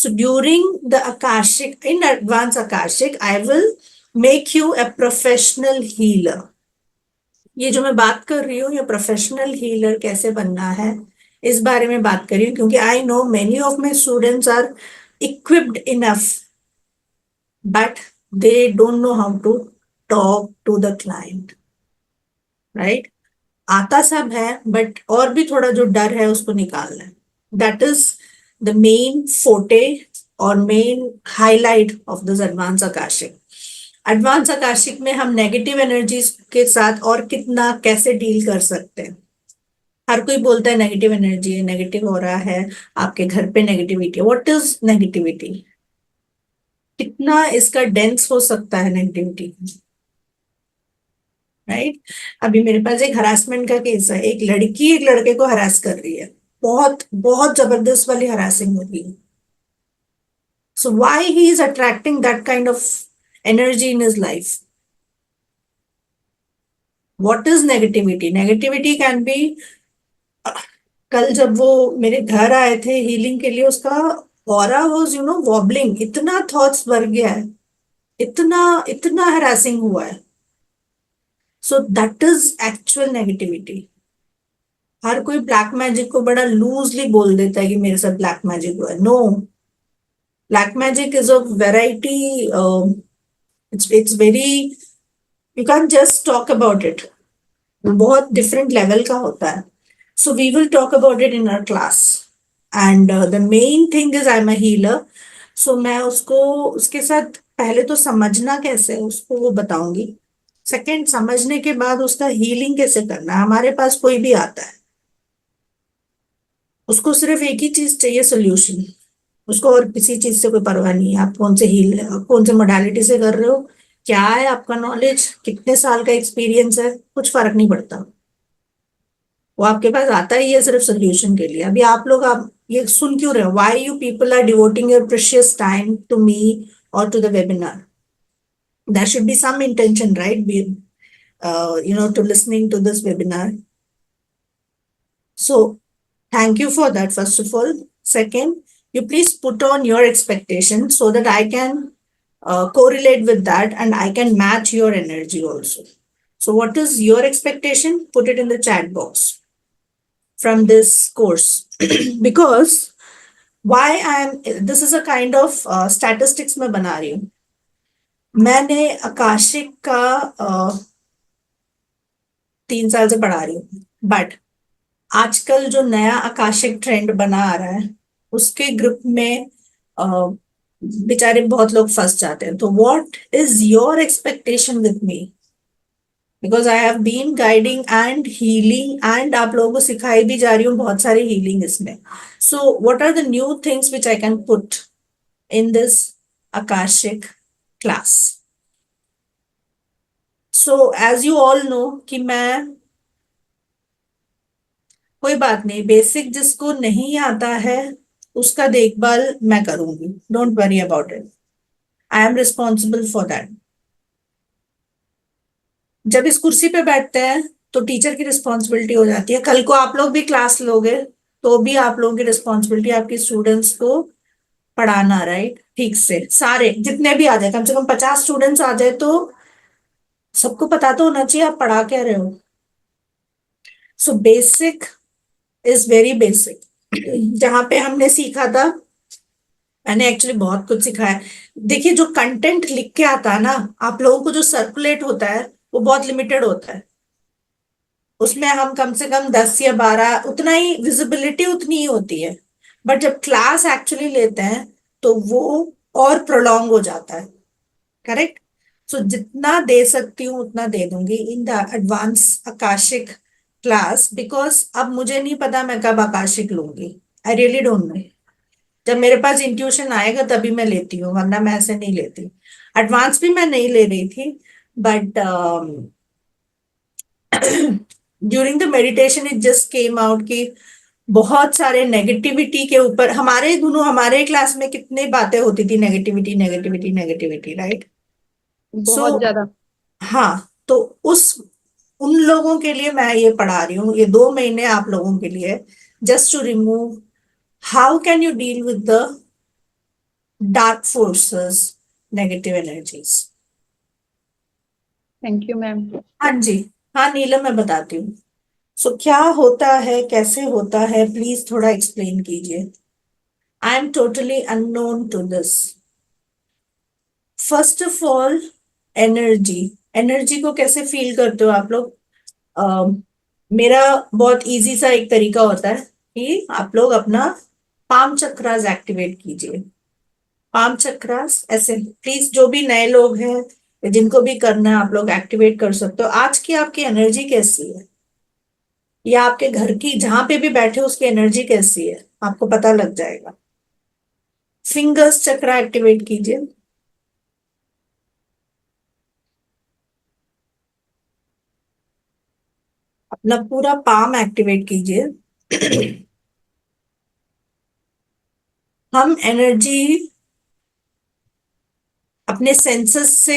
So during the Akashic, in advanced Akashic, I will make you a professional healer. ये जो मैं बात कर रही हूँ, ये प्रोफेशनल हीलर कैसे बनना है, इस बारे में बात कर रही हूँ, क्योंकि I know many of my students are equipped enough, but they don't know how to talk to the client, right? आता सब है, बट और भी थोड़ा जो डर है उसको निकालना है. दैट इज द मेन फोटे और main highlight of this advance Akashic. Advance Akashic में हम नेगेटिव एनर्जीज के साथ और कितना कैसे डील कर सकते हैं. हर कोई बोलता है नेगेटिव एनर्जी है, नेगेटिव हो रहा है, आपके घर पे नेगेटिविटी है. What is negativity? कितना इसका डेंस हो सकता है नेगेटिविटी, राइट? अभी मेरे पास एक हरासमेंट का केस है. एक लड़की एक लड़के को हरास कर रही है, बहुत बहुत जबरदस्त वाली हरासिंग हो रही है. So why he is attracting that kind of energy in his life? What is negativity? Negativity can be, कल जब वो मेरे घर आए थे हीलिंग के लिए, उसका ऑरा वाज वॉबलिंग. इतना थॉट्स भर गया है, इतना इतना हरासिंग हुआ है. So that is actual negativity. हर कोई ब्लैक मैजिक को बड़ा लूजली बोल देता है कि मेरे साथ ब्लैक मैजिक हुआ है. No, black magic is a variety. It's very, you can just talk about it. बहुत डिफरेंट लेवल का होता है. So we will talk about it in our class. And the main thing is I am a healer. So मैं उसको, उसके साथ पहले तो समझना कैसे है उसको वो बताऊंगी. सेकंड, समझने के बाद उसका हीलिंग कैसे करना है. हमारे पास कोई भी आता है, उसको सिर्फ एक ही चीज चाहिए, सोल्यूशन. उसको और किसी चीज से कोई परवाह नहीं है. आप कौन से हील, कौन से मोडालिटी से कर रहे हो, क्या है आपका नॉलेज, कितने साल का एक्सपीरियंस है, कुछ फर्क नहीं पड़ता. वो आपके पास आता ही है सिर्फ सोल्यूशन के लिए. अभी आप ये सुन क्यों रहे हो? Why you people are devoting your precious time to me और to the webinar? There should be some intention, right? To listening to this webinar. So thank you for that, first of all. Second, you please put on your expectation so that I can correlate with that and I can match your energy also. So what is your expectation? Put it in the chat box from this course. Because why this is a kind of statistics मैं बना रही हूँ. मैंने Akashic का 3 साल से पढ़ा रही हूँ, बट आजकल जो नया आकाशिक ट्रेंड बना आ रहा है उसके ग्रुप में बेचारे बहुत लोग फंस जाते हैं. तो what is your expectation with me? Because I have been guiding and healing, and आप लोगों को सिखाई भी जा रही हूँ बहुत सारी हीलिंग इसमें. So what are the new things which I can put in this Akashic class? So as you all know कि मैं, कोई बात नहीं, बेसिक जिसको नहीं आता है उसका देखभाल मैं करूंगी. Don't worry about it. I am responsible for that. जब इस कुर्सी पे बैठते हैं तो टीचर की रिस्पॉन्सिबिलिटी हो जाती है. कल को आप लोग भी क्लास लोगे तो भी आप लोगों की रिस्पॉन्सिबिलिटी आपकी स्टूडेंट्स को पढ़ाना, राइट? ठीक से सारे जितने भी आ जाए, कम से कम 50 स्टूडेंट्स आ जाए तो सबको पता तो होना चाहिए आप पढ़ा क्या रहे हो. So basic is very basic. जहां पे हमने सीखा था, मैंने एक्चुअली बहुत कुछ सिखाया. देखिए, जो कंटेंट लिख के आता है ना आप लोगों को, जो सर्कुलेट होता है वो बहुत लिमिटेड होता है. उसमें हम कम से कम 10 या 12, उतना ही विजिबिलिटी उतनी ही होती है. बट जब क्लास एक्चुअली लेते हैं तो वो और प्रोलॉन्ग हो जाता है. करेक्ट? सो जितना दे सकती हूँ उतना दे दूंगी in the advance Akashic class. Because अब मुझे नहीं पता मैं कब आकाशिक लूंगी. I really don't know. जब मेरे पास इंट्यूशन आएगा तभी मैं लेती हूँ, वरना मैं ऐसे नहीं लेती. एडवांस भी मैं नहीं ले रही थी, but during the meditation it just came out कि बहुत सारे नेगेटिविटी के ऊपर, हमारे क्लास में कितनी बातें होती थी, नेगेटिविटी नेगेटिविटी नेगेटिविटी, राइट? सो बहुत ज्यादा। हाँ, तो उस उन लोगों के लिए मैं ये पढ़ा रही हूँ, ये 2 महीने आप लोगों के लिए, just to remove. How can you deal with the dark forces, negative energies. Thank you ma'am. हाँ जी। हाँ नीलम, मैं बताती हूँ। सो क्या होता है, कैसे होता है, प्लीज थोड़ा एक्सप्लेन कीजिए। I am totally unknown to this. First of all, energy. Energy को कैसे फील करते हो आप लोग? मेरा बहुत इजी सा एक तरीका होता है कि आप लोग अपना पाम चक्रास एक्टिवेट कीजिए। पाम चक्रास ऐसे, प्लीज जो भी नए लोग हैं या जिनको भी करना है, आप लोग एक्टिवेट कर सकते हो। आज की आपकी एनर्जी कैसी है, या आपके घर की जहां पे भी बैठे हो उसकी एनर्जी कैसी है, आपको पता लग जाएगा। फिंगर्स चक्रा एक्टिवेट कीजिए। अपना पूरा पाम एक्टिवेट कीजिए। हम एनर्जी अपने सेंसेस से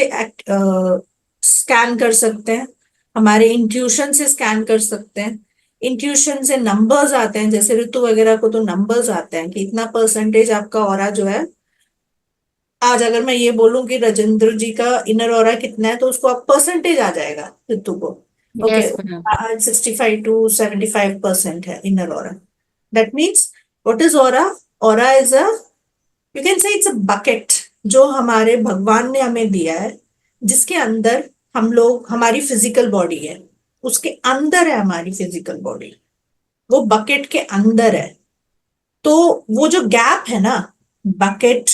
स्कैन कर सकते हैं, हमारे इंट्यूशन से स्कैन कर सकते हैं। इंट्यूशन से नंबर्स आते हैं, जैसे ऋतु वगैरह को तो नंबर्स आते हैं कि इतना परसेंटेज आपका ऑरा जो है। आज अगर मैं ये बोलूं कि राजेंद्र जी का इनर ऑरा कितना है, तो उसको आप परसेंटेज आ जाएगा ऋतु को। Okay, yes ma'am. आज 65 to 75% है inner aura. That means what is aura? Aura is a, you can say it's a bucket जो हमारे भगवान ने हमें दिया है, जिसके अंदर हम लोग, हमारी फिजिकल बॉडी है, उसके अंदर है हमारी फिजिकल बॉडी, वो बकेट के अंदर है। तो वो जो गैप है ना, बकेट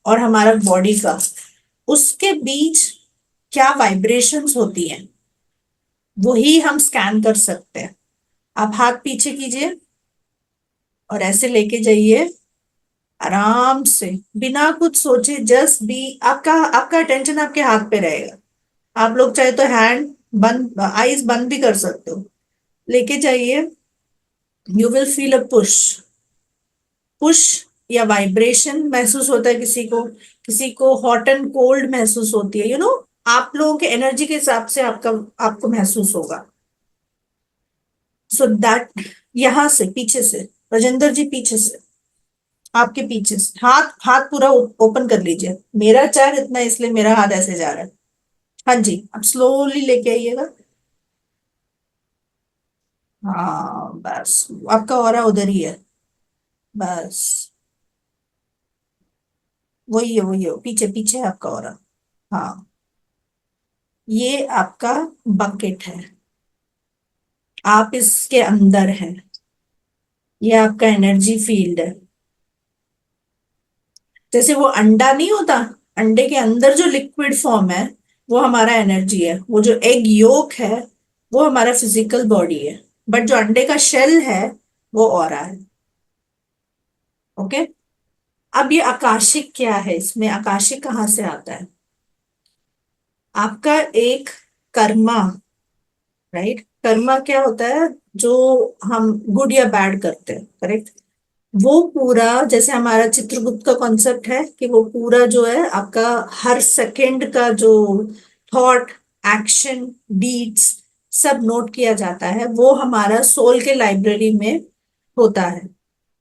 और हमारा बॉडी का, उसके बीच क्या वाइब्रेशंस होती हैं, वही हम स्कैन कर सकते हैं। आप हाथ पीछे कीजिए और ऐसे लेके जाइए आराम से, बिना कुछ सोचे। जस्ट बी, आपका आपका अटेंशन आपके हाथ पे रहेगा। आप लोग चाहे तो हैंड बंद, आईज बंद भी कर सकते हो। लेके जाइए। You will feel a push. Push या वाइब्रेशन महसूस होता है किसी को हॉट एंड कोल्ड महसूस होती है, आप लोगों के एनर्जी के हिसाब से आपका, आपको महसूस होगा। सो दैट, यहां से पीछे से, राजेंद्र जी पीछे से, आपके पीछे से हाथ हाथ पूरा ओपन कर लीजिए। मेरा चार इतना है, इसलिए मेरा हाथ ऐसे जा रहा है। हाँ जी, आप स्लोली लेके आइएगा। हाँ बस, आपका ऑरा उधर ही है। बस वही है, पीछे पीछे है आपका ऑरा। हाँ, ये आपका बकेट है, आप इसके अंदर हैं। ये आपका एनर्जी फील्ड है। जैसे वो अंडा नहीं होता, अंडे के अंदर जो लिक्विड फॉर्म है वो हमारा एनर्जी है। वो जो एग योक है वो हमारा फिजिकल बॉडी है। बट जो अंडे का शेल है वो ऑरा है। ओके। अब ये आकाशिक क्या है, इसमें आकाशिक कहाँ से आता है? आपका एक कर्मा, राइट? कर्मा क्या होता है? जो हम गुड या बैड करते हैं, करेक्ट? वो पूरा, जैसे हमारा चित्रगुप्त का कॉन्सेप्ट है कि वो पूरा जो है आपका हर सेकंड का जो थॉट, एक्शन, डीड्स सब नोट किया जाता है। वो हमारा सोल के लाइब्रेरी में होता है।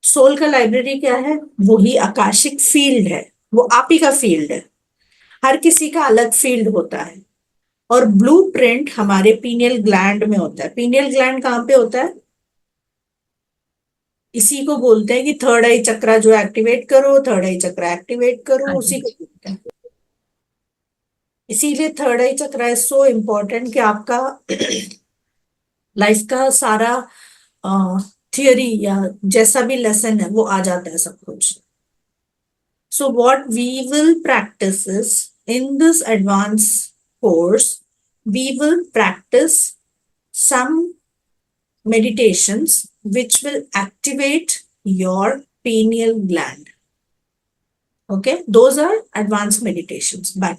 सोल का लाइब्रेरी क्या है? वही आकाशिक फील्ड है। वो आप ही का फील्ड है। हर किसी का अलग फील्ड होता है। और ब्लूप्रिंट हमारे पीनियल ग्लैंड में होता है। पीनियल ग्लैंड कहाँ पे होता है? इसी को बोलते हैं कि थर्ड आई चक्रा जो एक्टिवेट करो, थर्ड आई चक्रा एक्टिवेट करो, हाँ उसी जी। को बोलते हैं। इसीलिए third I chakra is so important कि आपका लाइफ का सारा थियरी या जैसा भी लेसन है वो आ जाता है सब कुछ। So what we will practice is, in this advance course we will practice some meditations which will activate your pineal gland. Okay, those are advanced meditations, but